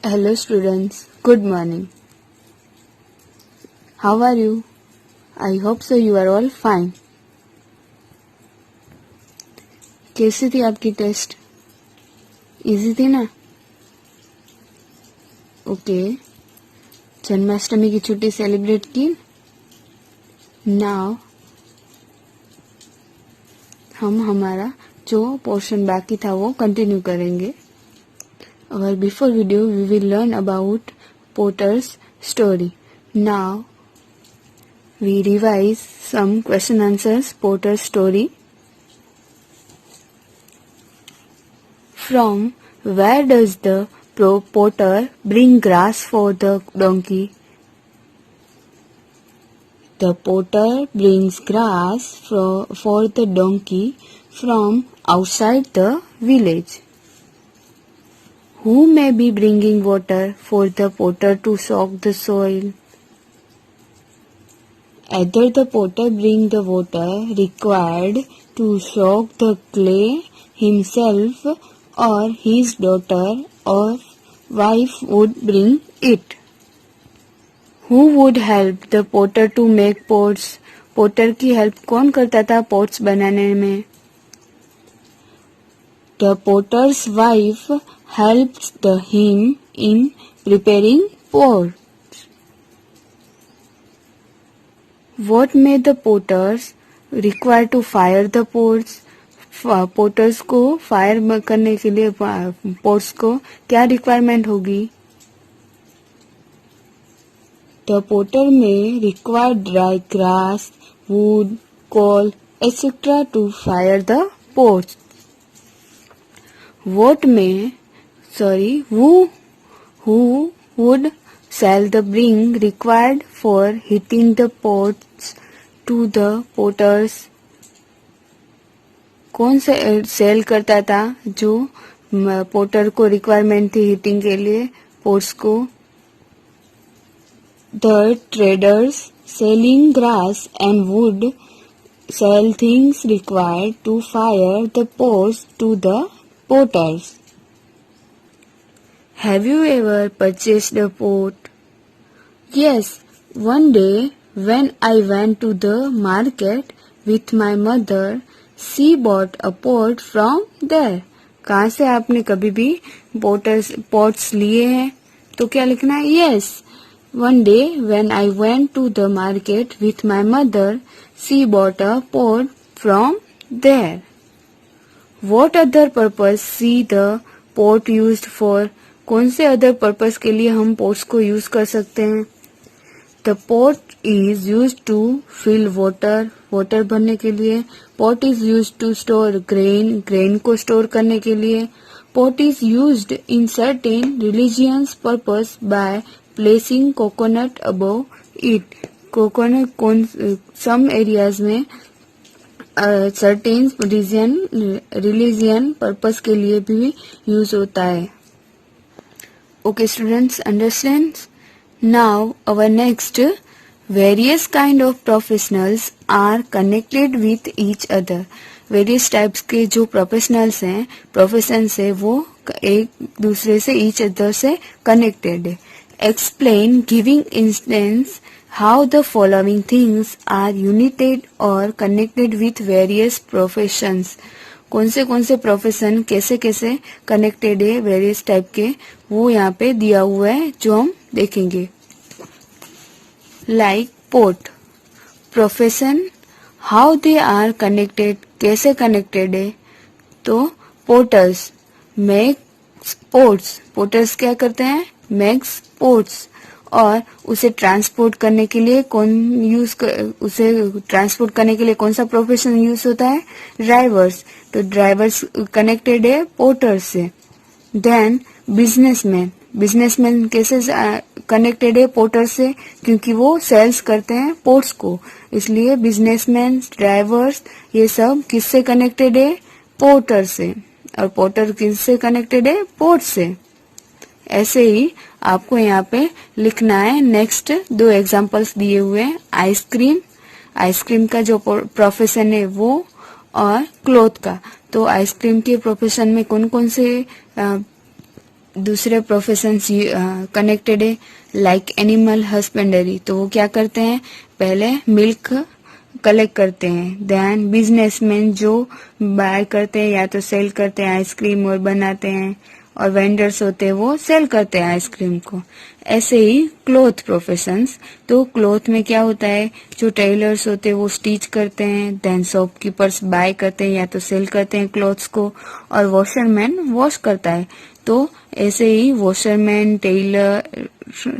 Hello students, good morning. How are you? I hope so you are all fine. कैसी थी आपकी test? Easy थी ना? Okay. Janmashtami की छुट्टी सेलिब्रेट की? नाउ हम हमारा जो पोर्शन बाकी था वो कंटिन्यू करेंगे. और before video we will learn about potter's story. Now we revise some question answers Potter's story. From where does the potter bring grass for the donkey? The potter brings grass for the donkey from outside the village. Who may be bringing water for the potter to soak the soil? Either the potter bring the water required to soak the clay himself or his daughter or wife would bring it. Who would help the potter to make pots? Potter की help कौन करता था pots बनाने में? The potter's wife helps him in preparing pots. What made the potters require to fire the pots? Potters को fire करने के लिए पोट्स को क्या रिक्वायरमेंट होगी? The potter may require dry grass, wood, coal, etc. to fire the pots. Who would sell the bring required for heating the pots to the potters? कौन से cell करता था जो पोटर को रिक्वायरमेंट थी हीटिंग के लिए पोट्स को? The traders selling grass and wood sell things required to fire the pots to the potters. Have you ever purchased a pot? Yes, one day when I went to the market with my mother, she bought a pot from there. कहाँ से आपने कभी भी pots लिए हैं? तो क्या लिखना है? Yes, one day when I went to the market with my mother, she bought a pot from there. What other purpose see the pot used for? कौन से अदर पर्पस के लिए हम पोट्स को यूज कर सकते हैं? The pot is used to fill water, water भरने के लिए. Pot is used to store grain, grain को स्टोर करने के लिए. Pot is used in certain religions purpose by placing coconut above it. Coconut some areas में certain religion purpose के लिए भी यूज होता है. Okay students, understand? Now our next, various kind of professionals are connected with each other. Various types के जो professionals हैं, professions है वो एक दूसरे से each other से connected है. Explain giving instance how the following things are united or connected with various professions. कौन से प्रोफेशन कैसे कैसे कनेक्टेड है वेरियस टाइप के, वो यहाँ पे दिया हुआ है जो हम देखेंगे. Like pot profession, how they are connected, कैसे कनेक्टेड है? तो पोटर्स मेक्स पोट्स, पोटर्स क्या करते हैं? Makes pots. और उसे ट्रांसपोर्ट करने के लिए उसे ट्रांसपोर्ट करने के लिए कौन सा प्रोफेशन यूज होता है? ड्राइवर्स. तो ड्राइवर्स कनेक्टेड है पोटर्स से. देन बिजनेसमैन, बिजनेसमैन कैसे कनेक्टेड है पोटर्स से? क्योंकि वो सेल्स करते हैं पोट्स को, इसलिए बिजनेसमैन, ड्राइवर्स ये सब किससे कनेक्टेड है? पोटर से. और पोटर किससे कनेक्टेड है? पोट से. ऐसे ही आपको यहाँ पे लिखना है. नेक्स्ट दो एग्जांपल्स दिए हुए हैं. आइसक्रीम, आइसक्रीम का जो प्रोफेशन है वो, और क्लोथ का. तो आइसक्रीम के प्रोफेशन में कौन कौन से दूसरे प्रोफेशंस कनेक्टेड है, लाइक एनिमल हस्बेंडरी, तो वो क्या करते हैं, पहले मिल्क कलेक्ट करते हैं। देन बिजनेसमैन जो बाय करते हैं या तो सेल करते हैं आइसक्रीम और बनाते हैं, और वेंडर्स होते हैं वो सेल करते हैं आइसक्रीम को। ऐसे ही क्लोथ प्रोफेशंस, तो क्लोथ में क्या होता है, जो टेलर्स होते हैं वो स्टिच करते हैं, देन शॉपकीपर्स बाय करते हैं या तो सेल करते हैं क्लोथ्स को, और वॉशरमैन वॉश करता है। तो ऐसे ही वॉशरमैन, टेलर,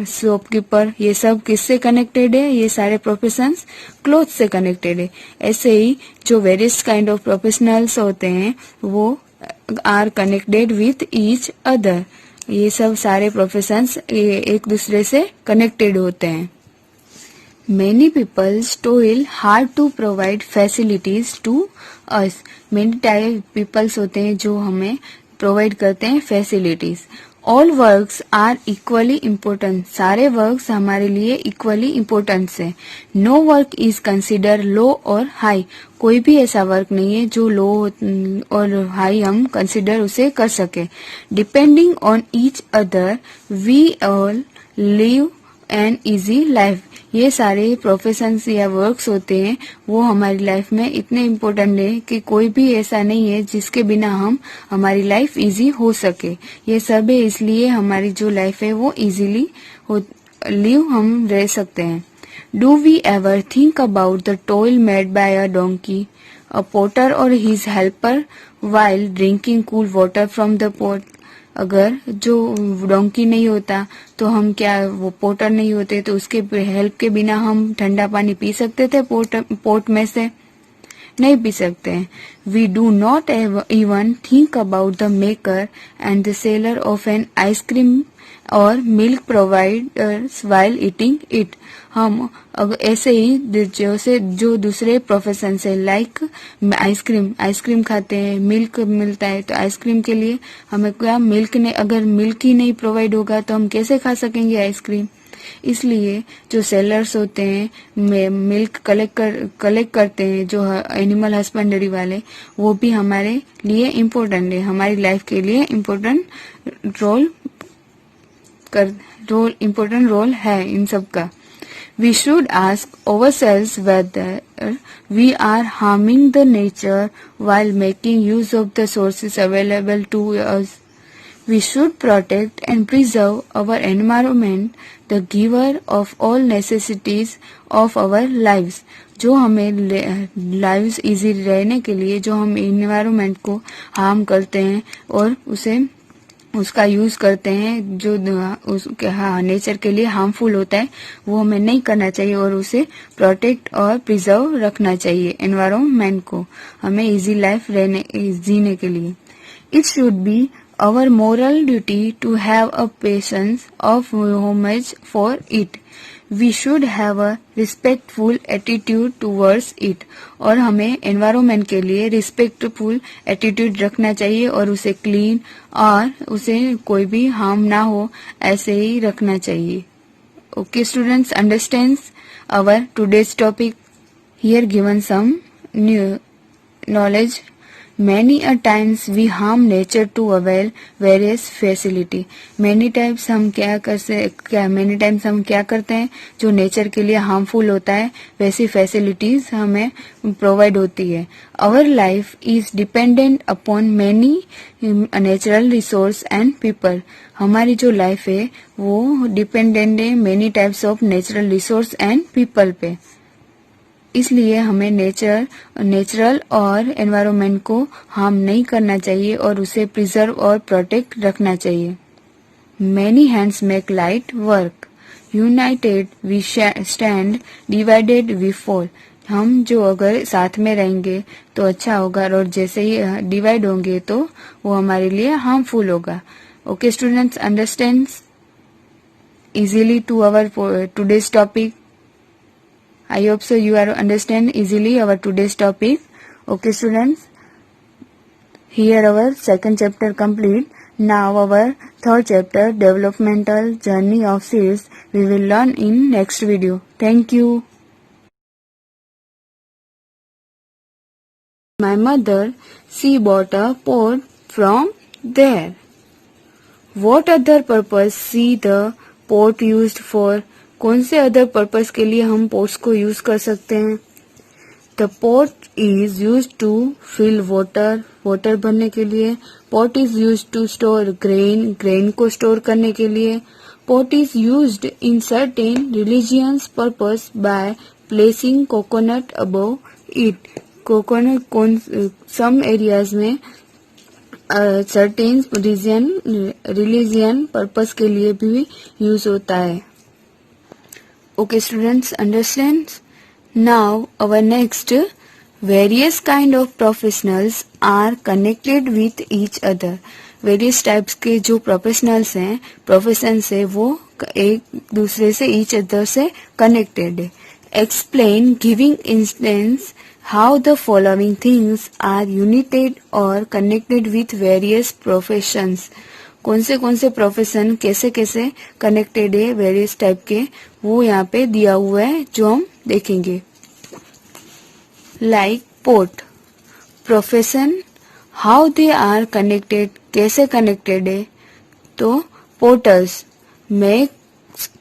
शॉपकीपर, ये सब किससे कनेक्टेड है, ये सारे प्रोफेशंस क्लोथ से कनेक्टेड है। ऐसे ही जो वेरियस काइंड ऑफ प्रोफेशनल्स होते हैं वो are connected with each other, ये सब सारे प्रोफेशंस एक दूसरे से कनेक्टेड होते हैं। Many people toil hard to provide facilities to us. Many type peoples होते हैं जो हमें प्रोवाइड करते हैं facilities. All works are equally important, सारे वर्क्स हमारे लिए इक्वली इम्पोर्टेंट है। No work is consider low और हाई, कोई भी ऐसा वर्क नहीं है जो लो और हाई हम कंसिडर उसे कर सके। Depending on each other we all live an easy life, ये सारे प्रोफेशंस या वर्क्स होते हैं वो हमारी लाइफ में इतने इम्पोर्टेंट है कि कोई भी ऐसा नहीं है जिसके बिना हमारी लाइफ इजी हो सके। ये सब है, इसलिए हमारी जो लाइफ है वो इजीली लिव हम रह सकते हैं। Do we ever think about the toil made by a donkey, a potter और his helper while drinking cool water from the pot. अगर जो डोंकी नहीं होता तो हम क्या, वो पोटर नहीं होते तो उसके हेल्प के बिना हम ठंडा पानी पी सकते थे पोट में से? नहीं पी सकते हैं। We do not even think about the maker and the seller of an ice cream और milk providers while eating it. हम ऐसे ही जैसे जो दूसरे प्रोफेशन से लाइक आइसक्रीम खाते हैं, मिल्क मिलता है, तो आइसक्रीम के लिए हमें क्या, मिल्क ने अगर मिल्क ही नहीं प्रोवाइड होगा तो हम कैसे खा सकेंगे आइसक्रीम। इसलिए जो सेलर्स होते हैं मिल्क कलेक्ट करते हैं, जो एनिमल हस्बेंडरी वाले, वो भी हमारे लिए इम्पोर्टेंट है, हमारी लाइफ के लिए इम्पोर्टेंट रोल है इन सब का। We should ask ourselves whether we are harming the nature while making use of the sources available to us. We should protect and preserve our environment, the giver of all necessities of our lives. जो हमें lives easy रहने के लिए जो हम environment को harm करते हैं और उसका यूज करते हैं, जो उसके नेचर के लिए हार्मफुल होता है, वो हमें नहीं करना चाहिए और उसे प्रोटेक्ट और प्रिजर्व रखना चाहिए एनवायरनमेंट को, हमें इजी लाइफ जीने के लिए। It should be our moral duty to have a patience of homage for it. We should have a respectful attitude towards it. और हमें एनवायरनमेंट के लिए रिस्पेक्टफुल एटीट्यूड रखना चाहिए और उसे क्लीन और उसे कोई भी हार्म ना हो ऐसे ही रखना चाहिए। Okay students, understands our today's topic. Here given some new knowledge. Many a times we harm nature to avail various facility. Many times हम क्या करते हैं जो नेचर के लिए हार्मफुल होता है वैसी फैसिलिटीज हमें प्रोवाइड होती है। Our life is dependent upon many natural resource and people. हमारी जो लाइफ है वो डिपेंडेंट है many types of natural resource and people पे। इसलिए हमें नेचुरल और एनवायरनमेंट को हार्म नहीं करना चाहिए और उसे प्रिजर्व और प्रोटेक्ट रखना चाहिए। Many hands make light work. United we stand, divided we fall. हम जो अगर साथ में रहेंगे तो अच्छा होगा और जैसे ही डिवाइड होंगे तो वो हमारे लिए हार्मफुल होगा। Okay students, understands easily to our today's topic. I hope so you are understand easily our today's topic. Okay students, here our second chapter complete. Now our third chapter, developmental journey of seeds, we will learn in next video. Thank you. My mother, she bought a pot from there. What other purpose see the pot used for? कौन से other purpose के लिए हम pots को use कर सकते हैं? The pot is used to fill water, water भरने के लिए. Pot is used to store grain, grain को store करने के लिए. Pot is used in certain religions purpose by placing coconut above it. Coconut some areas में certain religion purpose के लिए भी use होता है. Okay students, understand? Now our next, various kind of professionals are connected with each other. Various types के जो professionals हैं, professions है, वो एक दूसरे से each other से connected है. Explain giving instance how the following things are united or connected with various professions. कौन से प्रोफेशन कैसे कैसे कनेक्टेड है वेरियस टाइप के, वो यहाँ पे दिया हुआ है जो हम देखेंगे. Like pot profession, how they are connected, कैसे कनेक्टेड है. तो पोटर्स मेक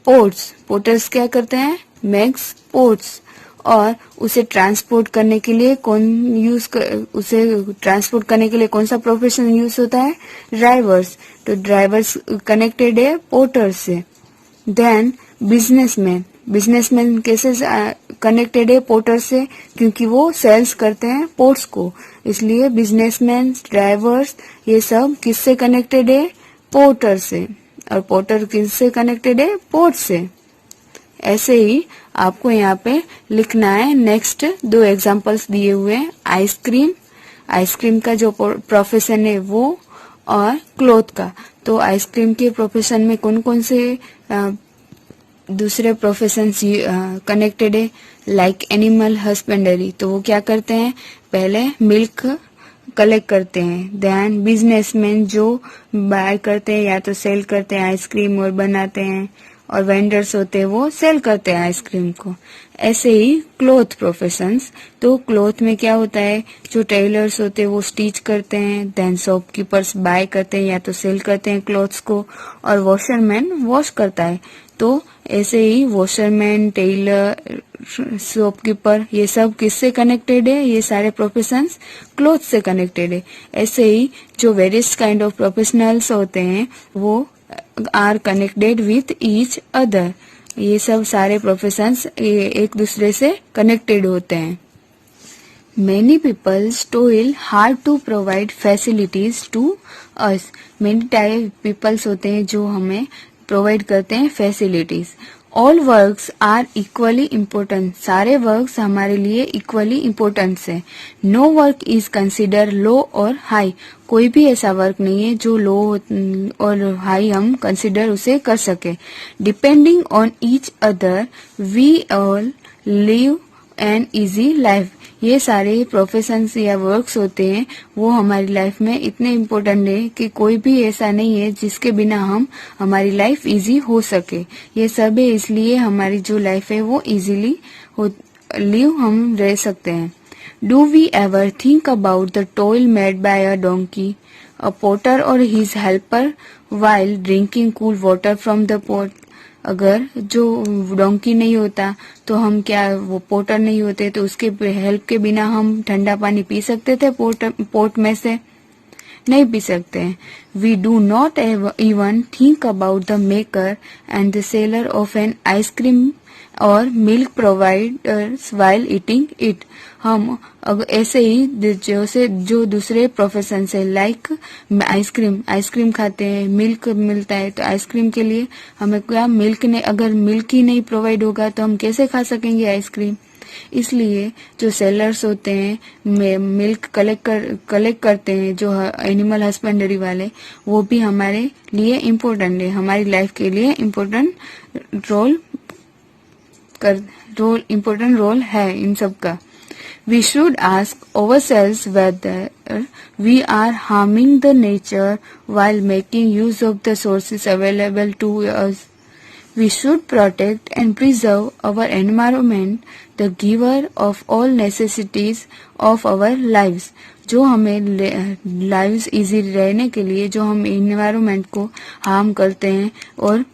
पोट्स, पोटर्स क्या करते हैं, मेक्स पोट्स. और उसे ट्रांसपोर्ट करने के लिए उसे ट्रांसपोर्ट करने के लिए कौन सा प्रोफेशन यूज होता है, ड्राइवर्स. तो ड्राइवर्स कनेक्टेड है पोर्टर से. देन बिजनेसमैन, बिजनेसमैन कैसे कनेक्टेड है पोर्टर से, क्योंकि वो सेल्स करते हैं पोर्ट्स को, इसलिए बिजनेसमैन, ड्राइवर्स ये सब किससे कनेक्टेड है, पोर्टर से. और पोर्टर किससे कनेक्टेड है, पोर्ट से. ऐसे ही आपको यहाँ पे लिखना है. नेक्स्ट दो एग्जांपल्स दिए हुए हैं, आइसक्रीम, आइसक्रीम का जो प्रोफेशन है वो, और क्लोथ का. तो आइसक्रीम के प्रोफेशन में कौन कौन से दूसरे प्रोफेशन कनेक्टेड है, लाइक एनिमल हस्बेंडरी. तो वो क्या करते हैं, पहले मिल्क कलेक्ट करते हैं. देन बिजनेसमैन जो बाय करते हैं या तो सेल करते हैं आइसक्रीम और बनाते हैं, और वेंडर्स होते हैं वो सेल करते हैं आइसक्रीम को. ऐसे ही क्लोथ प्रोफेशंस, तो क्लोथ में क्या होता है, जो टेलर्स होते हैं वो स्टिच करते हैं. देन शॉपकीपर्स बाय करते हैं या तो सेल करते हैं क्लोथ्स को, और वॉशरमैन वॉश करता है. तो ऐसे ही वॉशरमैन, टेलर, शॉपकीपर ये सब किससे कनेक्टेड है, ये सारे प्रोफेशंस क्लोथ से कनेक्टेड है. ऐसे ही जो वेरियस काइंड ऑफ प्रोफेशनल्स होते हैं वो are connected with each other. ये सब सारे प्रोफेशंस एक दूसरे से कनेक्टेड होते हैं. Many people toil hard to provide facilities to us. Many type peoples होते हैं जो हमें प्रोवाइड करते हैं facilities. All works are equally important. सारे वर्क्स हमारे लिए इक्वली इम्पोर्टेंट है. No work is consider low और हाई. कोई भी ऐसा वर्क नहीं है जो लो और हाई हम कंसिडर उसे कर सके. Depending on each other we all live an easy life. ये सारे प्रोफेशंस या वर्क्स होते हैं वो हमारी लाइफ में इतने इम्पोर्टेंट है कि कोई भी ऐसा नहीं है जिसके बिना हमारी लाइफ इजी हो सके. ये सब है, इसलिए हमारी जो लाइफ है वो इजीली लिव हम रह सकते हैं. Do we ever think about the toil made by a donkey, a potter और his helper while drinking cool water from the pot. अगर जो डोंकी नहीं होता तो हम क्या, वो पोटर नहीं होते तो उसके हेल्प के बिना हम ठंडा पानी पी सकते थे पोट में से, नहीं पी सकते हैं. We do not even think about the maker and the seller of an ice cream और milk providers while eating it. हम ऐसे ही जो दूसरे प्रोफेशन है, लाइक आइसक्रीम खाते हैं, मिल्क मिलता है, तो आइसक्रीम के लिए हमें क्या, अगर मिल्क ही नहीं प्रोवाइड होगा तो हम कैसे खा सकेंगे आइसक्रीम. इसलिए जो सेलर्स होते हैं मिल्क कलेक्ट करते हैं, जो एनिमल हस्बेंडरी वाले, वो भी हमारे लिए इम्पोर्टेंट है, हमारी लाइफ के लिए इम्पोर्टेंट रोल है इन सब का. We should ask ourselves whether we are harming the nature while making use of the sources available to us. We should protect and preserve our environment, the giver of all necessities of our lives. जो हमें lives easy रहने के लिए जो हम environment को harm करते हैं और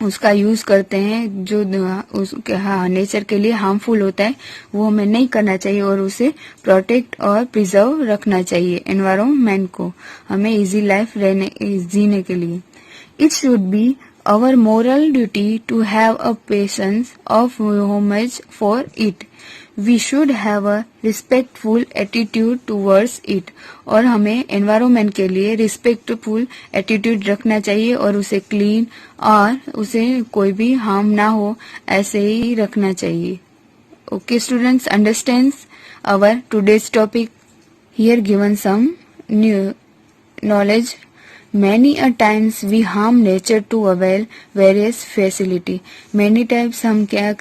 उसका यूज करते हैं जो नेचर के लिए हार्मफुल होता है, वो हमें नहीं करना चाहिए और उसे प्रोटेक्ट और प्रिजर्व रखना चाहिए एनवायरमेंट को, हमें इजी लाइफ जीने के लिए। It should be our moral duty to have a patience of homage for it. We should have a respectful attitude towards it. और हमें environment के लिए respectful attitude रखना चाहिए और उसे clean और उसे कोई भी harm ना हो ऐसे ही रखना चाहिए। Okay students, understands our today's topic. Here given some new knowledge. Many a times we harm nature to avail various facility. Many times हम क्या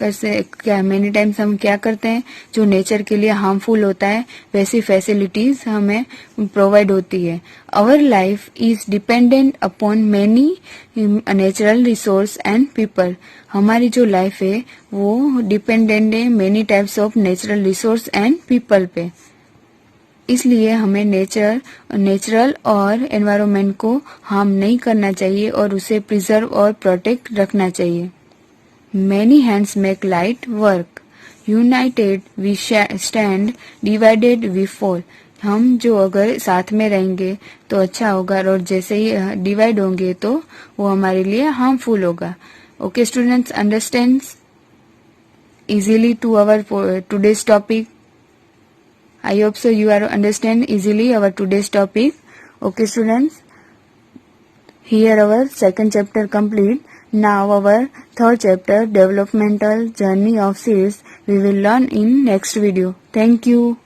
करते हैं जो नेचर के लिए हार्मफुल होता है वैसी फैसिलिटीज हमें प्रोवाइड होती है। Our life is dependent upon many natural resource and people. हमारी जो लाइफ है वो डिपेंडेंट है many types of natural resource and people पे। इसलिए हमें नेचुरल और एनवायरनमेंट को हार्म नहीं करना चाहिए और उसे प्रिजर्व और प्रोटेक्ट रखना चाहिए। Many hands make light work. United we stand, divided we fall. हम जो अगर साथ में रहेंगे तो अच्छा होगा और जैसे ही डिवाइड होंगे तो वो हमारे लिए हार्मफुल होगा। Okay students, understands easily to our today's topic. I hope so you are understand easily our today's topic. Okay students, here our second chapter complete. Now our third chapter, developmental journey of seeds, we will learn in next video. Thank you.